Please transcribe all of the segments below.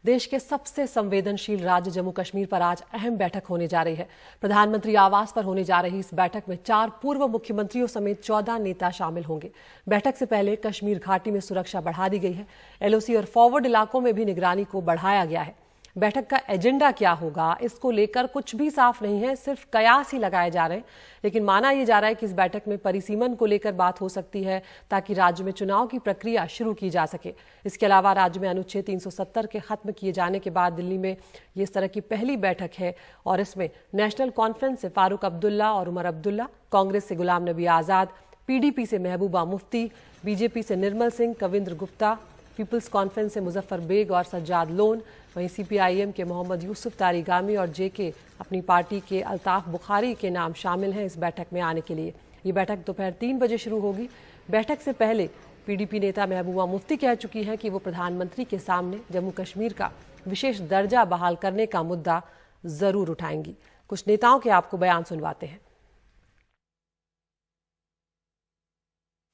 देश के सबसे संवेदनशील राज्य जम्मू कश्मीर पर आज अहम बैठक होने जा रही है। प्रधानमंत्री आवास पर होने जा रही इस बैठक में 4 पूर्व मुख्यमंत्रियों समेत 14 नेता शामिल होंगे। बैठक से पहले कश्मीर घाटी में सुरक्षा बढ़ा दी गई है। एलओसी और फॉरवर्ड इलाकों में भी निगरानी को बढ़ाया गया है। बैठक का एजेंडा क्या होगा, इसको लेकर कुछ भी साफ नहीं है, सिर्फ कयास ही लगाए जा रहे हैं। लेकिन माना यह जा रहा है कि इस बैठक में परिसीमन को लेकर बात हो सकती है ताकि राज्य में चुनाव की प्रक्रिया शुरू की जा सके। इसके अलावा राज्य में अनुच्छेद 370 के खत्म किए जाने के बाद दिल्ली में ये इस तरह की पहली बैठक है और इसमें नेशनल कॉन्फ्रेंस से फारूक अब्दुल्ला और उमर अब्दुल्ला, कांग्रेस से गुलाम नबी आजाद, पीडीपी से महबूबा मुफ्ती, बीजेपी से निर्मल सिंह, कविंद्र गुप्ता, पीपल्स कॉन्फ्रेंस से मुजफ्फर बेग और सज्जाद लोन, वहीं सीपीआईएम के मोहम्मद यूसुफ तारिगामी और जेके अपनी पार्टी के अल्ताफ बुखारी के नाम शामिल हैं इस बैठक में आने के लिए। ये बैठक दोपहर 3 बजे शुरू होगी। बैठक से पहले पीडीपी नेता महबूबा मुफ्ती कह चुकी हैं कि वो प्रधानमंत्री के सामने जम्मू कश्मीर का विशेष दर्जा बहाल करने का मुद्दा जरूर उठाएंगी। कुछ नेताओं के आपको बयान सुनवाते हैं।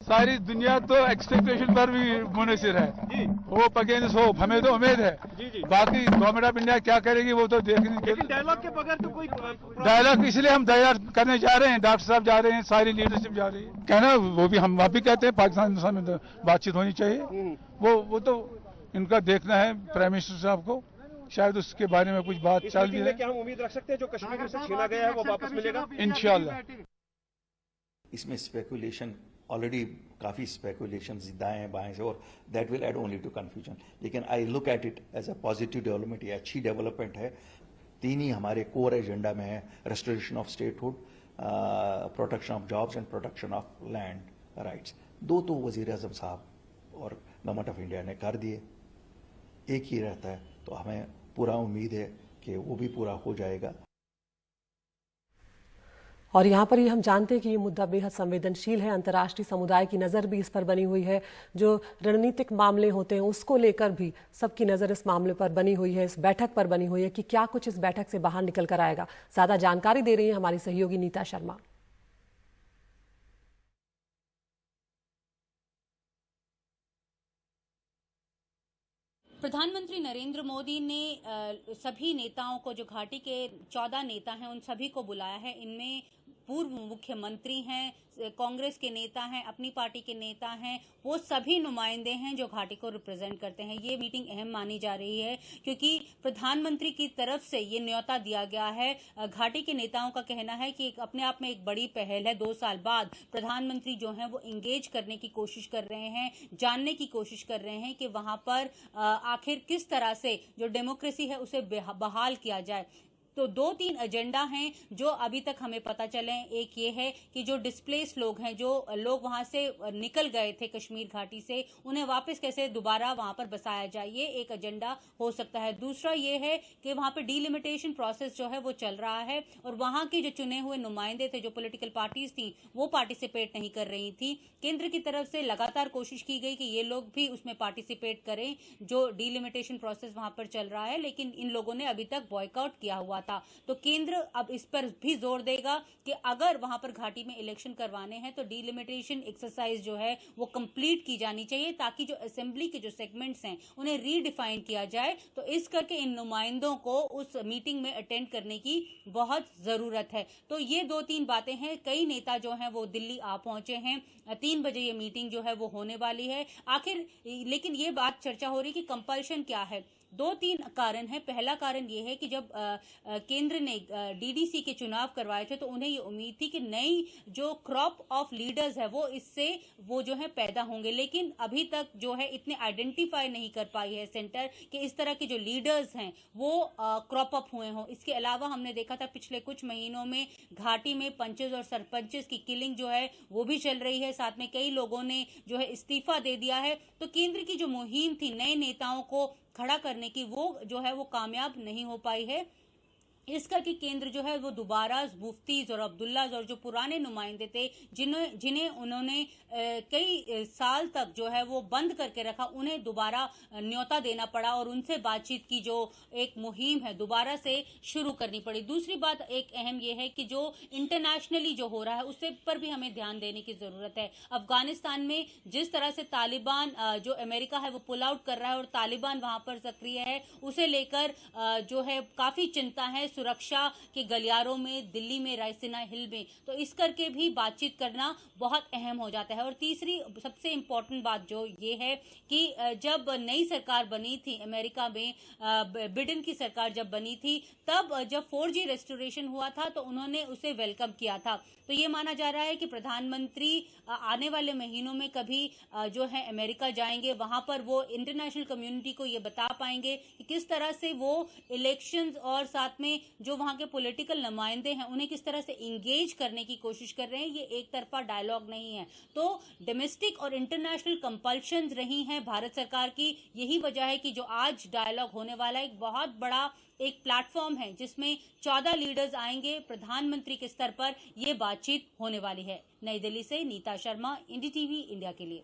सारी दुनिया तो एक्सपेक्टेशन पर भी मुनसिर है। वो अगेंस्ट हो, हमें तो उम्मीद है। बाकी गवर्नमेंट ऑफ इंडिया क्या करेगी वो तो देखने के लिए। डायलॉग के बगैर तो कोई डायलॉग इसलिए हम तैयार करने जा रहे हैं, डॉक्टर साहब जा रहे हैं, सारी लीडरशिप जा रही है। कहना वो भी हम भी कहते हैं पाकिस्तान में तो बातचीत होनी चाहिए। वो तो इनका देखना है प्राइम मिनिस्टर साहब को, शायद उसके बारे में कुछ बात चल रही है। क्या हम उम्मीद रख सकते हैं जो कश्मीर से छीना गया है वो वापस मिलेगा इंशाल्लाह। इसमें स्पेकुलेशन ऑलरेडी काफ़ी स्पेकुलेशन दाएं बाएं से, और that will add only to confusion. लेकिन I look at it as a positive development. ये अच्छी डेवलपमेंट है। 3 ही हमारे कोर एजेंडा में है, restoration of statehood, protection of jobs and protection of land rights. 2 तो वजीर आजम साहब और गवर्नमेंट ऑफ इंडिया ने कर दिए, एक ही रहता है, तो हमें पूरा उम्मीद है कि वो भी पूरा हो जाएगा। और यहाँ पर ये हम जानते हैं कि ये मुद्दा बेहद संवेदनशील है। अंतर्राष्ट्रीय समुदाय की नज़र भी इस पर बनी हुई है। जो रणनीतिक मामले होते हैं उसको लेकर भी सबकी नज़र इस मामले पर बनी हुई है, इस बैठक पर बनी हुई है कि क्या कुछ इस बैठक से बाहर निकल कर आएगा। ज़्यादा जानकारी दे रही है हमारी सहयोगी नीता शर्मा। प्रधानमंत्री नरेंद्र मोदी ने सभी नेताओं को, जो घाटी के 14 नेता हैं, उन सभी को बुलाया है। इनमें पूर्व मुख्यमंत्री हैं, कांग्रेस के नेता हैं, अपनी पार्टी के नेता हैं, वो सभी नुमाइंदे हैं जो घाटी को रिप्रेजेंट करते हैं। ये मीटिंग अहम मानी जा रही है क्योंकि प्रधानमंत्री की तरफ से ये न्योता दिया गया है। घाटी के नेताओं का कहना है कि अपने आप में एक बड़ी पहल है। 2 साल बाद प्रधानमंत्री जो हैं वो इंगेज करने की कोशिश कर रहे हैं, जानने की कोशिश कर रहे हैं कि वहां पर आखिर किस तरह से जो डेमोक्रेसी है उसे बहाल किया जाए। तो 2-3 एजेंडा हैं जो अभी तक हमें पता चले। एक ये है कि जो डिस्प्लेस लोग हैं, जो लोग वहां से निकल गए थे कश्मीर घाटी से, उन्हें वापस कैसे दोबारा वहां पर बसाया जाए, ये एक एजेंडा हो सकता है। दूसरा ये है कि वहां पर डीलिमिटेशन प्रोसेस जो है वो चल रहा है और वहां के जो चुने हुए नुमाइंदे थे, जो पॉलिटिकल पार्टीज थी, वो पार्टिसिपेट नहीं कर रही थी। केंद्र की तरफ से लगातार कोशिश की गई कि ये लोग भी उसमें पार्टिसिपेट करें जो डीलिमिटेशन प्रोसेस वहां पर चल रहा है, लेकिन इन लोगों ने अभी तक बॉयकॉट किया हुआ था। तो केंद्र अब इस पर भी जोर देगा कि अगर वहां पर घाटी में इलेक्शन करवाने हैं तो डीलिमिटेशन एक्सरसाइज जो है वो कंप्लीट की जानी चाहिए, ताकि जो असेंबली के जो सेगमेंट्स हैं उन्हें रीडिफाइन किया जाए। तो इस करके इन नुमाइंदों को उस मीटिंग में अटेंड करने की बहुत जरूरत है। तो ये 2-3 बातें हैं। कई नेता जो हैं वो दिल्ली आ पहुंचे हैं। 3 बजे ये मीटिंग जो है वो होने वाली है आखिर। लेकिन ये बात चर्चा हो रही है कि कंपल्शन क्या है। 2-3 कारण है। पहला कारण यह है कि जब केंद्र ने डीडीसी के चुनाव करवाए थे तो उन्हें ये उम्मीद थी कि नई जो क्रॉप ऑफ लीडर्स है वो इससे वो जो है पैदा होंगे, लेकिन अभी तक जो है इतने आइडेंटिफाई नहीं कर पाई है सेंटर कि इस तरह के जो लीडर्स हैं वो क्रॉप अप हुए हों। इसके अलावा हमने देखा था पिछले कुछ महीनों में घाटी में पंचेस और सरपंचेस की किलिंग जो है वो भी चल रही है। साथ में कई लोगों ने जो है इस्तीफा दे दिया है। तो केंद्र की जो मुहिम थी नए नेताओं को खड़ा करने की, वो जो है वो कामयाब नहीं हो पाई है। इसका कि केंद्र जो है वो दोबारा मुफ्तीज और अब्दुल्लाज और जो पुराने नुमाइंदे थे जिन्हें उन्होंने कई साल तक जो है वो बंद करके रखा, उन्हें दोबारा न्योता देना पड़ा और उनसे बातचीत की जो एक मुहिम है दोबारा से शुरू करनी पड़ी। दूसरी बात एक अहम ये है कि जो इंटरनेशनली जो हो रहा है उससे पर भी हमें ध्यान देने की जरूरत है। अफगानिस्तान में जिस तरह से तालिबान जो अमेरिका है वो पुल आउट कर रहा है और तालिबान वहां पर सक्रिय है, उसे लेकर जो है काफी चिंता है सुरक्षा के गलियारों में, दिल्ली में, रायसीना हिल में, तो इस करके भी बातचीत करना बहुत अहम हो जाता है। और तीसरी सबसे इम्पोर्टेंट बात जो ये है कि जब नई सरकार बनी थी अमेरिका में, बिडेन की सरकार जब बनी थी, तब जब 4G रेस्टोरेशन हुआ था तो उन्होंने उसे वेलकम किया था। तो ये माना जा रहा है कि प्रधानमंत्री आने वाले महीनों में कभी जो है अमेरिका जाएंगे, वहां पर वो इंटरनेशनल कम्युनिटी को ये बता पाएंगे कि किस तरह से वो इलेक्शंस और साथ में जो वहां के पॉलिटिकल नुमाइंदे हैं उन्हें किस तरह से इंगेज करने की कोशिश कर रहे हैं। ये एक तरफा डायलॉग नहीं है। तो डोमेस्टिक और इंटरनेशनल कंपल्शंस रही हैं भारत सरकार की। यही वजह है कि जो आज डायलॉग होने वाला है एक बहुत बड़ा एक प्लेटफॉर्म है जिसमें 14 लीडर्स आएंगे, प्रधानमंत्री के स्तर पर यह बातचीत होने वाली है। नई दिल्ली से नीता शर्मा, NDTV इंडिया के लिए।